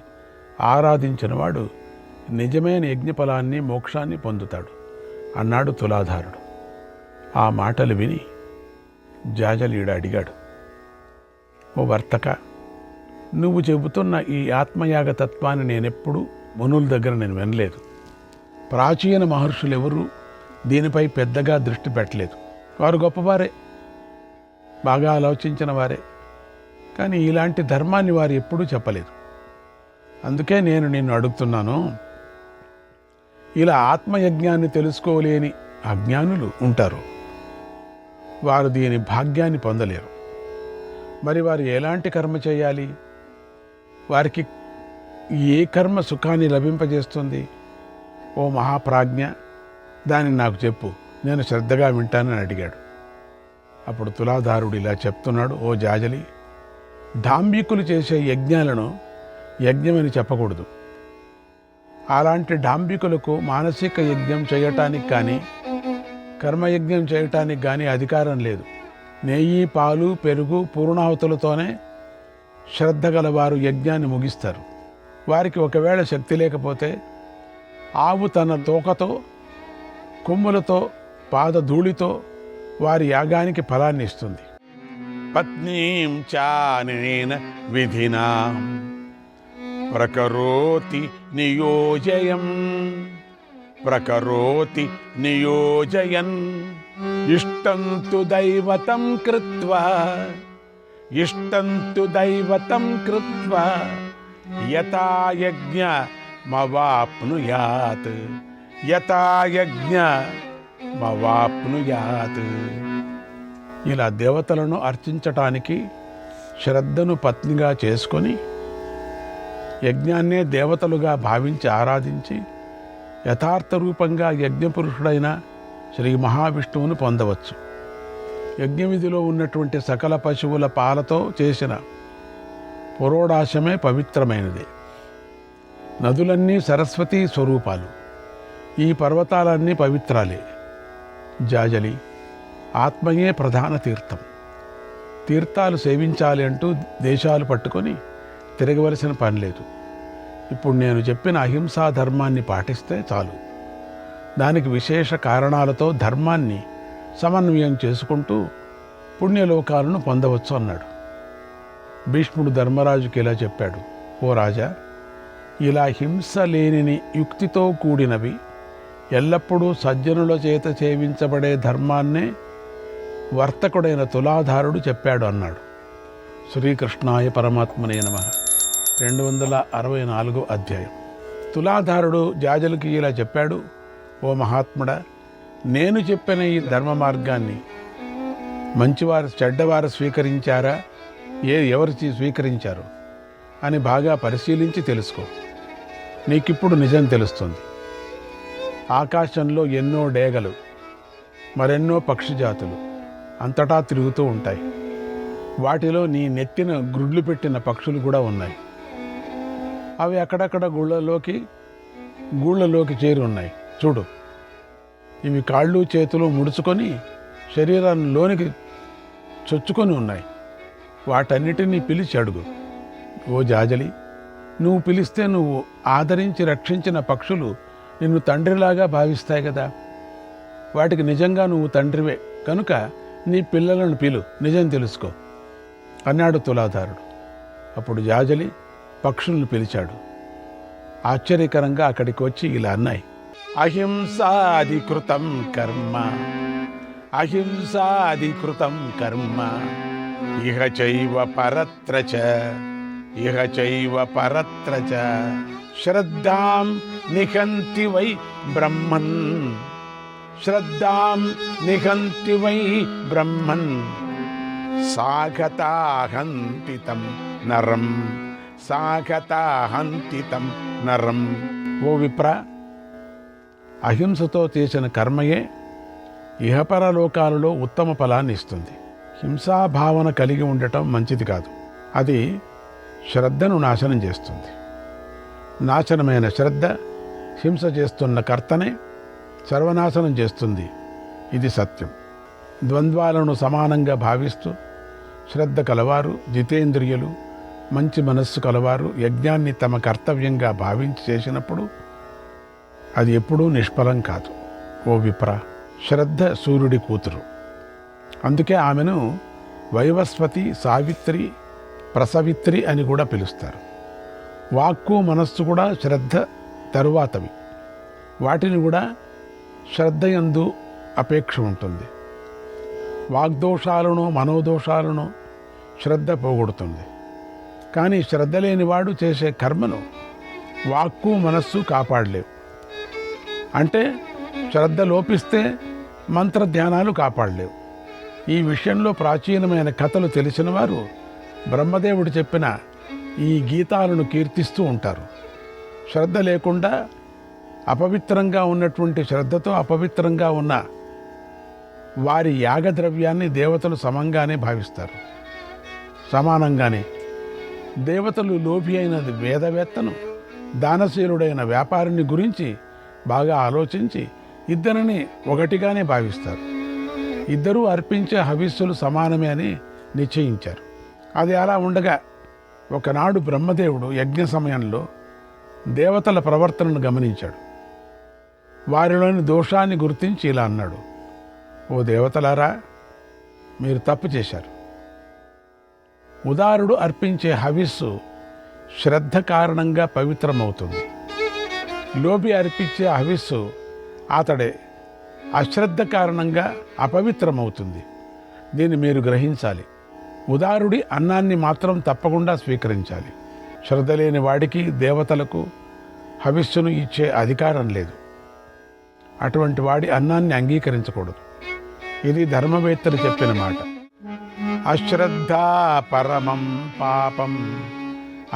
ఆరాధించినవాడు నిజమైన యజ్ఞఫలాన్ని, మోక్షాన్ని పొందుతాడు అన్నాడు తులాధారుడు. ఆ మాటలు విని జాజలీడు అడిగాడు, ఓ వర్తక, నువ్వు చెబుతున్న ఈ ఆత్మయాగ తత్వాన్ని నేనెప్పుడూ మునుల దగ్గర నేను వినలేదు. ప్రాచీన మహర్షులు ఎవరూ దీనిపై పెద్దగా దృష్టి పెట్టలేదు. వారు గొప్పవారే, బాగా ఆలోచించిన వారే, కానీ ఇలాంటి ధర్మాన్ని వారు ఎప్పుడూ చెప్పలేదు. అందుకే నేను నిన్ను అడుగుతున్నాను, ఇలా ఆత్మయజ్ఞాన్ని తెలుసుకోలేని అజ్ఞానులు ఉంటారు. వారు దీని భాగ్యాన్ని పొందలేరు. మరి వారు ఎలాంటి కర్మ చేయాలి? వారికి ఏ కర్మ సుఖాన్ని లభింపజేస్తుంది? ఓ మహాప్రాజ్ఞ, దాన్ని నాకు చెప్పు, నేను శ్రద్ధగా వింటానని అడిగాడు. అప్పుడు తులాధారుడు ఇలా చెప్తున్నాడు, ఓ జాజలి, డాంబికులు చేసే యజ్ఞాలను యజ్ఞమని చెప్పకూడదు. అలాంటి డాంబికులకు మానసిక యజ్ఞం చేయటానికి కానీ కర్మయజ్ఞం చేయటానికి కానీ అధికారం లేదు. నెయ్యి, పాలు, పెరుగు, పూర్ణాహుతులతోనే శ్రద్ధ గలవారు యజ్ఞాన్ని ముగిస్తారు. వారికి ఒకవేళ శక్తి లేకపోతే ఆవు తన తోకతో, కొమ్ములతో, పాదధూళితో వారి యాగానికి ఫలాన్ని ఇస్తుంది. పత్నీం చానేన విధినా ప్రకరోతి నియోజయం ప్రకరోతి నియోజయన్ ఇష్టంతు దైవతం కృత్వా ఇష్టంతు దైవతం కృత్వా యథాయజ్ఞమవాప్నుయాత్ యథాయజ్ఞమవాప్నుయాత్. ఇలా దేవతలను అర్చించటానికి శ్రద్ధను పత్నిగా చేసుకొని యజ్ఞాన్నే దేవతలుగా భావించి ఆరాధించి యథార్థ రూపంగా యజ్ఞపురుషుడైన శ్రీ మహావిష్ణువును పొందవచ్చు. యజ్ఞవిధిలో ఉన్నటువంటి సకల పశువుల పాలతో చేసిన పురోడాశమే పవిత్రమైనది. నదులన్నీ సరస్వతీ స్వరూపాలు, ఈ పర్వతాలన్నీ పవిత్రాలే. జాజలి, ఆత్మయే ప్రధాన తీర్థం. తీర్థాలు సేవించాలి అంటూ దేశాలు పట్టుకొని తిరగవలసిన పని లేదు. ఇప్పుడు నేను చెప్పిన అహింసా ధర్మాన్ని పాటిస్తే చాలు. దానికి విశేష కారణాలతో ధర్మాన్ని సమన్వయం చేసుకుంటూ పుణ్యలోకాలను పొందవచ్చు అన్నాడు. భీష్ముడు ధర్మరాజుకి ఇలా చెప్పాడు, ఓ రాజా, ఇలా హింస లేనిని యుక్తితో కూడినవి ఎల్లప్పుడూ సజ్జనుల చేత సేవించబడే ధర్మాన్నే వర్తకుడైన తులాధారుడు చెప్పాడు అన్నాడు. శ్రీకృష్ణాయ పరమాత్మనే నమః. 264 అధ్యాయం. తులాధారుడు జాజలికి ఇలా చెప్పాడు, ఓ మహాత్ముడా, నేను చెప్పిన ఈ ధర్మ మార్గాన్ని మంచివారు చెడ్డవారు స్వీకరించారా, ఎవరు స్వీకరించారు అని బాగా పరిశీలించి తెలుసుకో. నీకిప్పుడు నిజం తెలుస్తుంది. ఆకాశంలో ఎన్నో డేగలు, మరెన్నో పక్షి జాతులు అంతటా తిరుగుతూ ఉంటాయి. వాటిలో నీ నెత్తిన గ్రుడ్లు పెట్టిన పక్షులు కూడా ఉన్నాయి. అవి అక్కడక్కడ గూళ్ళలోకి చేరి ఉన్నాయి. చూడు, ఇవి కాళ్ళు చేతులు ముడుచుకొని శరీరాన్ని లోనికి చొచ్చుకొని ఉన్నాయి. వాటన్నిటినీ పిలిచి అడుగు. ఓ జాజలి, నువ్వు పిలిస్తే నువ్వు ఆదరించి రక్షించిన పక్షులు నిన్ను తండ్రిలాగా భావిస్తాయి కదా. వాటికి నిజంగా నువ్వు తండ్రివే కనుక నీ పిల్లలను పిలు, నిజం తెలుసుకో అన్నాడు తులాధారుడు. అప్పుడు జాజలి పక్షులను పిలిచాడు. ఆశ్చర్యకరంగా అక్కడికి వచ్చి ఇలా అన్నాయి, అహింసాధికృతం కర్మ అహింసాధికృతం కర్మ ఇహ చైవ పరత్రచ ఇహ చైవ పరత్రచ శ్రద్ధాం నిఘంతి వై బ్రహ్మన్ శ్రద్ధాం నిఘంతి వై బ్రహ్మన్ సాఘతాహంతితం నరం సాఘతాహంతితం నరం. ఓ విప్ర, అహింసతో చేసిన కర్మయే ఇహపరలోకాలలో ఉత్తమ ఫలాన్ని ఇస్తుంది. హింసాభావన కలిగి ఉండటం మంచిది కాదు. అది శ్రద్ధను నాశనం చేస్తుంది. నాశనమైన శ్రద్ధ హింస చేస్తున్న కర్తనే సర్వనాశనం చేస్తుంది. ఇది సత్యం. ద్వంద్వాలను సమానంగా భావిస్తూ శ్రద్ధ కలవారు, జితేంద్రియులు, మంచి మనస్సు కలవారు యజ్ఞాన్ని తమ కర్తవ్యంగా భావించి చేసినప్పుడు అది ఎప్పుడూ నిష్ఫలం కాదు. ఓ విప్ర, శ్రద్ధ సూర్యుడి కూతురు. అందుకే ఆమెను వైవస్వతి, సావిత్రి, ప్రసవిత్రి అని కూడా పిలుస్తారు. వాక్కు మనస్సు కూడా శ్రద్ధ తరువాతవి. వాటిని కూడా శ్రద్ధ యందు అపేక్ష ఉంటుంది. వాగ్దోషాలను, మనోదోషాలను శ్రద్ధ పోగొడుతుంది. కానీ శ్రద్ధ లేనివాడు చేసే కర్మను వాక్కు మనస్సు కాపాడలేవు. అంటే శ్రద్ధ లోపిస్తే మంత్రధ్యానాలు కాపాడలేవు. ఈ విషయంలో ప్రాచీనమైన కథలు తెలిసిన వారు బ్రహ్మదేవుడు చెప్పిన ఈ గీతాలను కీర్తిస్తూ ఉంటారు. శ్రద్ధ లేకుండా అపవిత్రంగా ఉన్నటువంటి శ్రద్ధతో అపవిత్రంగా ఉన్న వారి యాగద్రవ్యాన్ని దేవతలు సమంగానే భావిస్తారు. సమానంగానే దేవతలు లోభి అయిన వేదవేత్తను, దానశీలుడైన వ్యాపారిని గురించి బాగా ఆలోచించి ఇద్దరిని ఒకటిగానే భావిస్తారు. ఇద్దరూ అర్పించే హవిస్సులు సమానమే అని నిశ్చయించారు. అది అలా ఉండగా ఒకనాడు బ్రహ్మదేవుడు యజ్ఞ సమయంలో దేవతల ప్రవర్తనను గమనించాడు. వారిలోని దోషాన్ని గుర్తించి ఇలా అన్నాడు: ఓ దేవతలారా, మీరు తప్పు చేశారు. ఉదారుడు అర్పించే హవిస్సు శ్రద్ధ కారణంగా పవిత్రమవుతుంది. లోభి అర్పించే హవిస్సు అతడే అశ్రద్ధ కారణంగా అపవిత్రమవుతుంది. దీన్ని మీరు గ్రహించాలి. ఉదారుడి అన్నాన్ని మాత్రం తప్పకుండా స్వీకరించాలి. శ్రద్ధ లేని వాడికి దేవతలకు హవిస్సును ఇచ్చే అధికారం లేదు. అటువంటి వాడి అన్నాన్ని అంగీకరించకూడదు. ఇది ధర్మవేత్తలు చెప్పిన మాట. అశ్రద్ధా పరమం పాపం,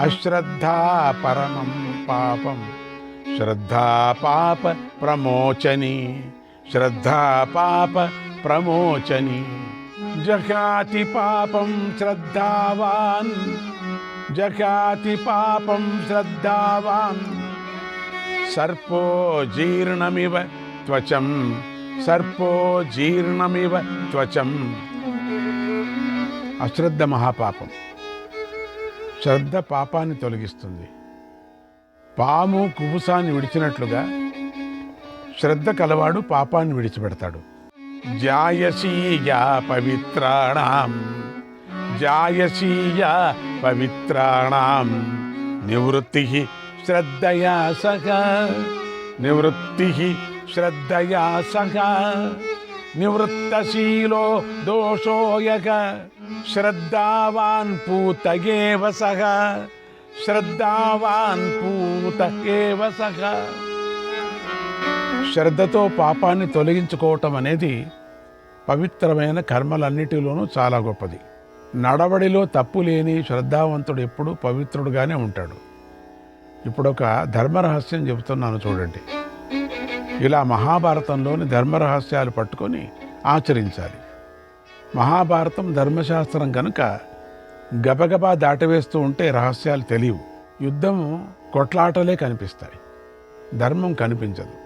అశ్రద్ధా పరమం పాపం, శ్రద్ధా పాప ప్రమోచని, శ్రద్ధా పాప ప్రమోచని. జగాతి పాపం శ్రద్ధావాన్, జగాతి పాపం శ్రద్ధావాన్, సర్పో జీర్ణమివ త్వచం, సర్పో జీర్ణమివ త్వచం. అశ్రద్ధ మహాపాపం. శ్రద్ధ పాపాన్ని తొలగిస్తుంది. పాము కుబుసాన్ని విడిచినట్లుగా శ్రద్ధ కలవాడు పాపాన్ని విడిచిపెడతాడు. జాయసీయా పవిత్రాణాం, జాయసీయా పవిత్రాణాం, నివృత్తి శ్రద్ధయా సహ, నివృత్తి శ్రద్ధయా సహ, నివృత్తశీలో దోషోయక, శ్రద్ధావాన్ పూత ఏవ సహ, శ్రద్ధావాన్ పూత ఏవ సహ. శ్రద్ధతో పాపాన్ని తొలగించుకోవటం అనేది పవిత్రమైన కర్మలన్నిటిలోనూ చాలా గొప్పది. నడవడిలో తప్పు లేని శ్రద్ధావంతుడు ఎప్పుడూ పవిత్రుడుగానే ఉంటాడు. ఇప్పుడు ఒక ధర్మరహస్యం చెబుతున్నాను చూడండి. ఇలా మహాభారతంలోని ధర్మరహస్యాలు పట్టుకొని ఆచరించాలి. మహాభారతం ధర్మశాస్త్రం కనుక గబగబా దాటవేస్తూ ఉంటే రహస్యాలు తెలియవు. యుద్ధం కొట్లాటలే కనిపిస్తాయి, ధర్మం కనిపించదు.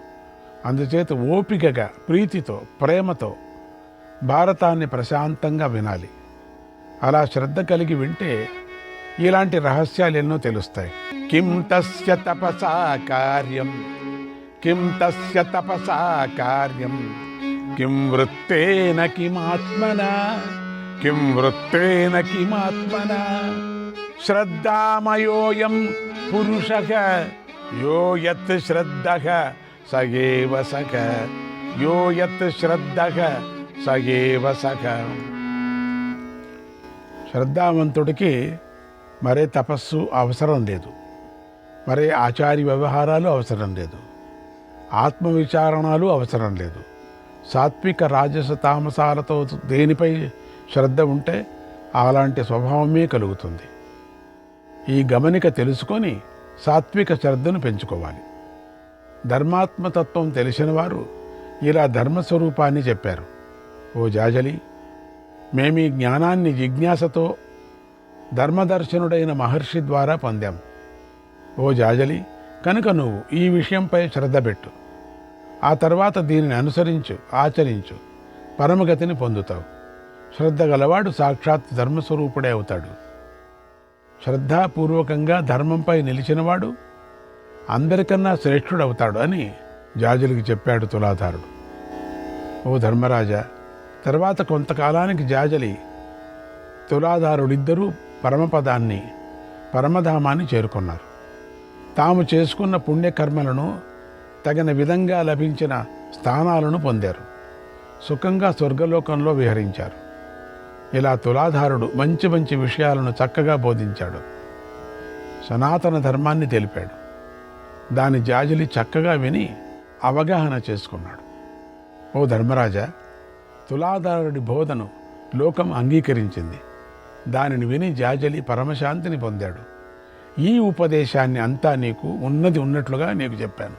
అందుచేత ఓపికగా, ప్రీతితో, ప్రేమతో భారతాన్ని ప్రశాంతంగా వినాలి. అలా శ్రద్ధ కలిగి వింటే ఇలాంటి రహస్యాలు ఎన్నో తెలుస్తాయి. కిం తస్య తపసా కార్యం, కిం తస్య తపసా కార్యం, కిం వృత్తేన కిమాత్మనా, కిం వృత్తేన కిమాత్మనా. శ్రద్ధామయోయం పురుషః యో యత్ శ్రద్ధః స ఏవ సఖ, యో యత్ శ్రద్ధః స ఏవ సఖ. శ్రద్ధావంతుడికి మరే తపస్సు అవసరం లేదు, మరే ఆచార్య వ్యవహారాలు అవసరం లేదు, ఆత్మవిచారణలు అవసరం లేదు. సాత్విక రాజస తామసాలతో దేనిపై శ్రద్ధ ఉంటే అలాంటి స్వభావమే కలుగుతుంది. ఈ గమనిక తెలుసుకొని సాత్విక శ్రద్ధను పెంచుకోవాలి. ధర్మాత్మతత్వం తెలిసిన వారు ఇలా ధర్మస్వరూపాన్ని చెప్పారు. ఓ జాజలి, మేమీ జ్ఞానాన్ని జిజ్ఞాసతో ధర్మదర్శనుడైన మహర్షి ద్వారా పొందాం. ఓ జాజలి, కనుక నువ్వు ఈ విషయంపై శ్రద్ధ పెట్టు. ఆ తర్వాత దీనిని అనుసరించు, ఆచరించు, పరమగతిని పొందుతావు. శ్రద్ధ గలవాడు సాక్షాత్ ధర్మస్వరూపుడే అవుతాడు. శ్రద్ధాపూర్వకంగా ధర్మంపై నిలిచినవాడు అందరికన్నా శ్రేష్ఠుడవుతాడు అని జాజలికి చెప్పాడు తులాధారుడు. ఓ ధర్మరాజా, తర్వాత కొంతకాలానికి జాజలి తులాధారుడిద్దరూ పరమపదాన్ని, పరమధామాన్ని చేరుకున్నారు. తాము చేసుకున్న పుణ్యకర్మలను తగిన విధంగా లభించిన స్థానాలను పొందారు. సుఖంగా స్వర్గలోకంలో విహరించారు. ఇలా తులాధారుడు మంచి మంచి విషయాలను చక్కగా బోధించాడు. సనాతన ధర్మాన్ని తెలిపాడు. దాని జాజలి చక్కగా విని అవగాహన చేసుకున్నాడు. ఓ ధర్మరాజా, తులాధారుడి బోధను లోకం అంగీకరించింది. దానిని విని జాజలి పరమశాంతిని పొందాడు. ఈ ఉపదేశాన్ని అంతా నీకు ఉన్నది ఉన్నట్లుగా నీకు చెప్పాను.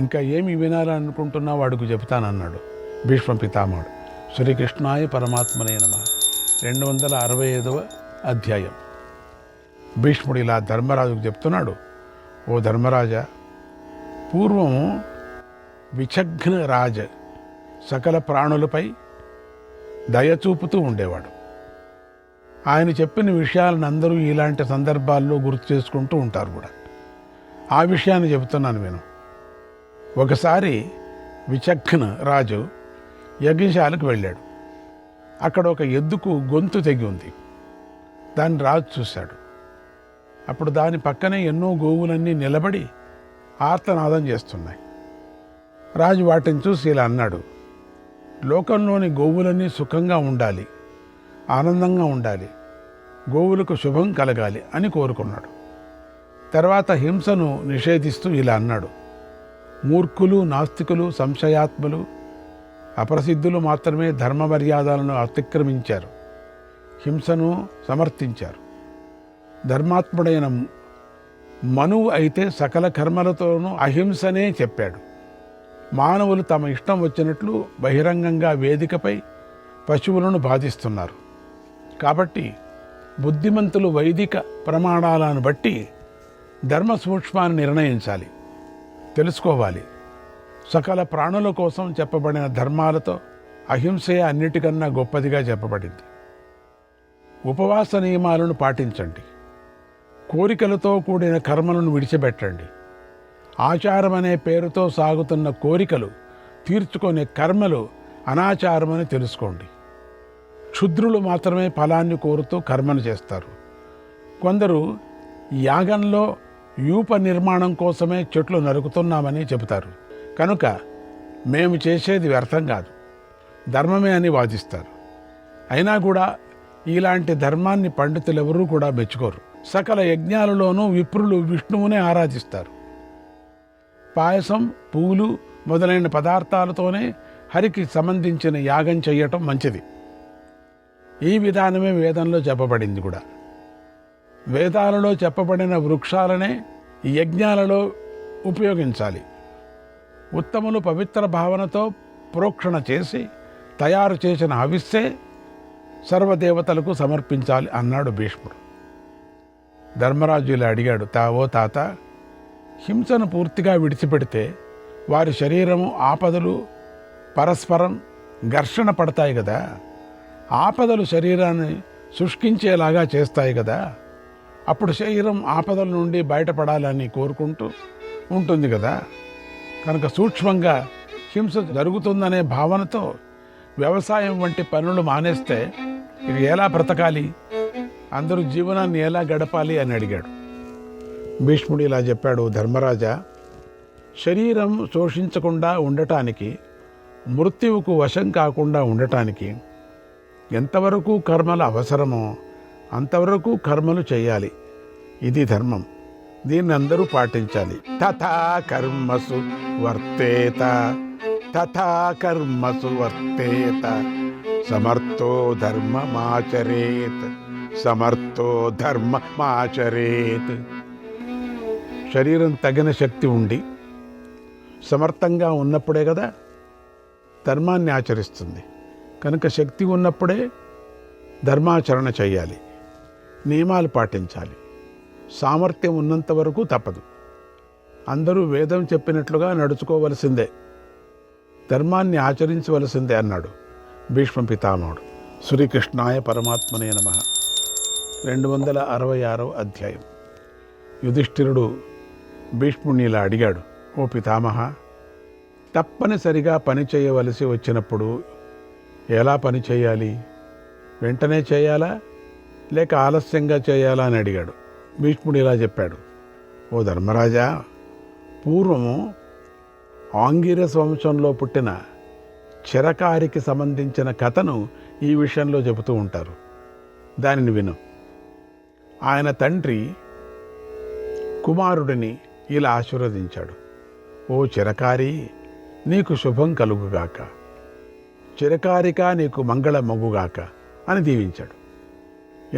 ఇంకా ఏమి వినాలనుకుంటున్నావు అడుగు చెబుతానన్నాడు భీష్మ పితామహుడు. శ్రీకృష్ణాయ పరమాత్మనే నమః. 265వ అధ్యాయం. భీష్ముడు ఇలా ధర్మరాజుకు చెప్తున్నాడు. ఓ ధర్మరాజా, పూర్వం విచఘ్న రాజ సకల ప్రాణులపై దయచూపుతూ ఉండేవాడు. ఆయన చెప్పిన విషయాలను అందరూ ఇలాంటి సందర్భాల్లో గుర్తు చేసుకుంటూ ఉంటారు కూడా. ఆ విషయాన్ని చెబుతున్నాను విను. ఒకసారి విచఘ్న రాజు యజ్ఞశాలకు వెళ్ళాడు. అక్కడ ఒక ఎద్దుకు గొంతు తెగి ఉంది. దాన్ని రాజు చూశాడు. అప్పుడు దాని పక్కనే ఎన్నో గోవులన్నీ నిలబడి ఆర్తనాదం చేస్తున్నాయి. రాజు వాటిని చూసి ఇలా అన్నాడు, లోకంలోని గోవులన్నీ సుఖంగా ఉండాలి, ఆనందంగా ఉండాలి, గోవులకు శుభం కలగాలి అని కోరుకున్నాడు. తర్వాత హింసను నిషేధిస్తూ ఇలా అన్నాడు, మూర్ఖులు, నాస్తికులు, సంశయాత్ములు, అప్రసిద్ధులు మాత్రమే ధర్మ మర్యాదలను అతిక్రమించారు, హింసను సమర్థించారు. ధర్మాత్ముడైన మనువు అయితే సకల కర్మలతోనూ అహింసనే చెప్పాడు. మానవులు తమ ఇష్టం వచ్చినట్లు బహిరంగంగా వేదికపై పశువులను బాధిస్తున్నారు. కాబట్టి బుద్ధిమంతులు వైదిక ప్రమాణాలను బట్టి ధర్మ సూక్ష్మాన్ని నిర్ణయించాలి, తెలుసుకోవాలి. సకల ప్రాణుల కోసం చెప్పబడిన ధర్మాలతో అహింసే అన్నిటికన్నా గొప్పదిగా చెప్పబడింది. ఉపవాస నియమాలను పాటించండి, కోరికలతో కూడిన కర్మలను విడిచిపెట్టండి. ఆచారం అనే పేరుతో సాగుతున్న కోరికలు తీర్చుకునే కర్మలు అనాచారమని తెలుసుకోండి. క్షుద్రులు మాత్రమే ఫలాన్ని కోరుతూ కర్మను చేస్తారు. కొందరు యాగంలో యూప నిర్మాణం కోసమే చెట్లు నరుకుతున్నామని చెబుతారు. కనుక మేము చేసేది వ్యర్థం కాదు, ధర్మమే అని వాదిస్తారు. అయినా కూడా ఇలాంటి ధర్మాన్ని పండితులెవరూ కూడా మెచ్చుకోరు. సకల యజ్ఞాలలోనూ విప్రులు విష్ణువునే ఆరాధిస్తారు. పాయసం, పూలు మొదలైన పదార్థాలతోనే హరికి సంబంధించిన యాగం చేయటం మంచిది. ఈ విధానమే వేదంలో చెప్పబడింది కూడా. వేదాలలో చెప్పబడిన వృక్షాలనే యజ్ఞాలలో ఉపయోగించాలి. ఉత్తములు పవిత్ర భావనతో ప్రోక్షణ చేసి తయారు చేసిన హవిస్సే సర్వదేవతలకు సమర్పించాలి అన్నాడు భీష్ముడు. ధర్మరాజు ఇలా అడిగాడు, ఓ తాత, హింసను పూర్తిగా విడిచిపెడితే వారి శరీరము ఆపదలు పరస్పరం ఘర్షణ పడతాయి కదా, ఆపదలు శరీరాన్ని శుష్కించేలాగా చేస్తాయి కదా, అప్పుడు శరీరం ఆపదల నుండి బయటపడాలని కోరుకుంటూ ఉంటుంది కదా. కనుక సూక్ష్మంగా హింస జరుగుతుందనే భావనతో వ్యవసాయం వంటి పనులు మానేస్తే ఇక ఎలా బ్రతకాలి, అందరూ జీవనాన్ని ఎలా గడపాలి అని అడిగాడు. భీష్ముడు ఇలా చెప్పాడు, ధర్మరాజా, శరీరం శోషించకుండా ఉండటానికి, మృత్యువుకు వశం కాకుండా ఉండటానికి ఎంతవరకు కర్మలు అవసరమో అంతవరకు కర్మలు చేయాలి. ఇది ధర్మం. దీన్ని అందరూ పాటించాలి. తథా కర్మసు వర్తేత, తథా కర్మసు వర్తేత, సమర్థో ధర్మమాచరేత్, సమర్థో ధర్మమాచరేత్. శరీరం తగిన శక్తి ఉండి సమర్థంగా ఉన్నప్పుడే కదా ధర్మాన్ని ఆచరిస్తుంది. కనుక శక్తి ఉన్నప్పుడే ధర్మాచరణ చేయాలి, నియమాలు పాటించాలి. సామర్థ్యం ఉన్నంత వరకు తప్పదు. అందరూ వేదం చెప్పినట్లుగా నడుచుకోవలసిందే, ధర్మాన్ని ఆచరించవలసిందే అన్నాడు భీష్మ పితామహుడు. శ్రీకృష్ణాయ పరమాత్మనే నమః. 266వ అధ్యాయం. యుధిష్ఠిరుడు భీష్ముడిని ఇలా అడిగాడు, ఓ పితామహ, తప్పనిసరిగా పని చేయవలసి వచ్చినప్పుడు ఎలా పని చేయాలి? వెంటనే చేయాలా లేక ఆలస్యంగా చేయాలా అని అడిగాడు. భీష్ముడు ఇలా చెప్పాడు, ఓ ధర్మరాజా, పూర్వము ఆంగిరస్ వంశంలో పుట్టిన చిరకారికి సంబంధించిన కథను ఈ విషయంలో చెబుతూ ఉంటారు. దానిని విను. ఆయన తండ్రి కుమారుడిని ఇలా ఆశీర్వదించాడు, ఓ చిరకారి, నీకు శుభం కలుగుగాక, చిరకారిక నీకు మంగళమగుగాక అని దీవించాడు.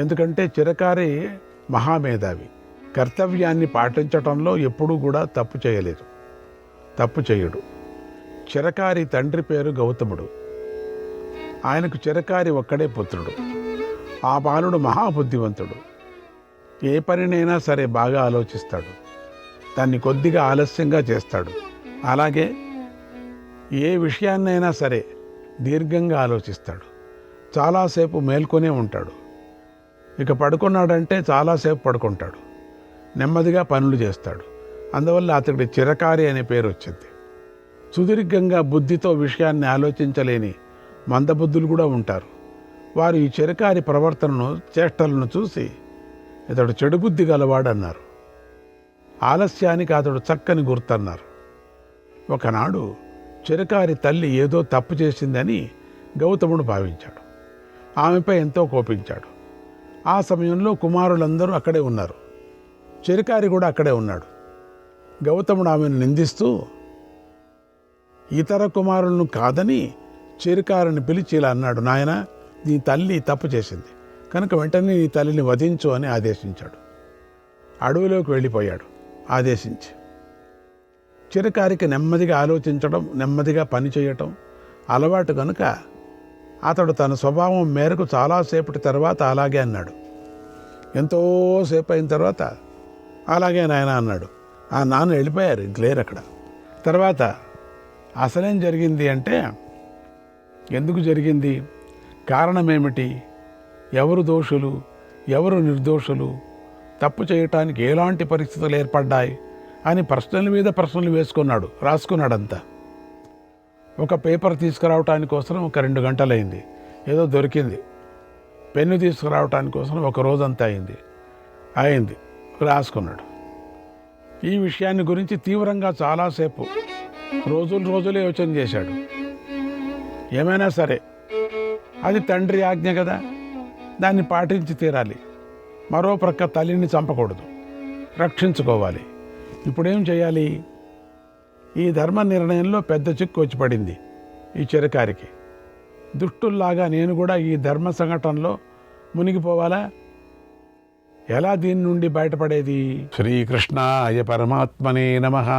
ఎందుకంటే చిరకారి మహామేధావి, కర్తవ్యాన్ని పాటించటంలో ఎప్పుడూ కూడా తప్పు చేయలేదు, తప్పు చేయడు. చిరకారి తండ్రి పేరు గౌతముడు. ఆయనకు చిరకారి ఒక్కడే పుత్రుడు. ఆ బాలుడు మహాబుద్ధివంతుడు. ఏ పనినైనా సరే బాగా ఆలోచిస్తాడు, దాన్ని కొద్దిగా ఆలస్యంగా చేస్తాడు. అలాగే ఏ విషయాన్నైనా సరే దీర్ఘంగా ఆలోచిస్తాడు, చాలాసేపు మేల్కొనే ఉంటాడు. ఇక పడుకున్నాడంటే చాలాసేపు పడుకుంటాడు, నెమ్మదిగా పనులు చేస్తాడు. అందువల్ల అతడి చిరకారి అనే పేరు వచ్చింది. సుదీర్ఘంగా బుద్ధితో విషయాన్ని ఆలోచించలేని మందబుద్ధులు కూడా ఉంటారు. వారు ఈ చిరకారి ప్రవర్తనను, చేష్టలను చూసి ఇతడు చెడు బుద్ధి గలవాడన్నారు. ఆలస్యానికి అతడు చక్కని గుర్తన్నారు. ఒకనాడు చిరకారి తల్లి ఏదో తప్పు చేసిందని గౌతముడు భావించాడు. ఆమెపై ఎంతో కోపించాడు. ఆ సమయంలో కుమారులందరూ అక్కడే ఉన్నారు, చిరకారి కూడా అక్కడే ఉన్నాడు. గౌతముడు ఆమెను నిందిస్తూ ఇతర కుమారులను కాదని చిరకారిని పిలిచి ఇలా అన్నాడు, నాయనా, నీ తల్లి తప్పు చేసింది కనుక వెంటనే నీ తల్లిని వధించు అని ఆదేశించాడు. అడవిలోకి వెళ్ళిపోయాడు ఆదేశించి. చిరకారికి నెమ్మదిగా ఆలోచించడం, నెమ్మదిగా పని చేయటం అలవాటు కనుక అతడు తన స్వభావం మేరకు చాలాసేపటి తర్వాత అలాగే అన్నాడు. ఎంతోసేపు అయిన తర్వాత అలాగే నాయన అన్నాడు. ఆ నాన్న వెళ్ళిపోయారు, ఇంక లేరు అక్కడ. తర్వాత అసలేం జరిగింది అంటే, ఎందుకు జరిగింది, కారణం ఏమిటి, ఎవరు దోషులు, ఎవరు నిర్దోషులు, తప్పు చేయటానికి ఎలాంటి పరిస్థితులు ఏర్పడ్డాయి అని ప్రశ్నల మీద ప్రశ్నలు వేసుకున్నాడు, రాసుకున్నాడంతా. ఒక పేపర్ తీసుకురావటానికి కోసం ఒక 2 గంటలైంది. ఏదో దొరికింది. పెన్ను తీసుకురావటానికి కోసం ఒక రోజంతా అయింది, రాసుకున్నాడు. ఈ విషయాన్ని గురించి తీవ్రంగా చాలాసేపు రోజులే యోచన చేశాడు. ఏమైనా సరే అది తండ్రి ఆజ్ఞ కదా, దాన్ని పాటించి తీరాలి. మరో ప్రక్క తల్లిని చంపకూడదు, రక్షించుకోవాలి. ఇప్పుడేం చేయాలి? ఈ ధర్మ నిర్ణయంలో పెద్ద చిక్కు వచ్చి పడింది ఈ చిరకారికి. దుష్టుల్లాగా నేను కూడా ఈ ధర్మ సంఘటనలో మునిగిపోవాలా? ఎలా దీని నుండి బయటపడేది? శ్రీకృష్ణాయ పరమాత్మనే నమః.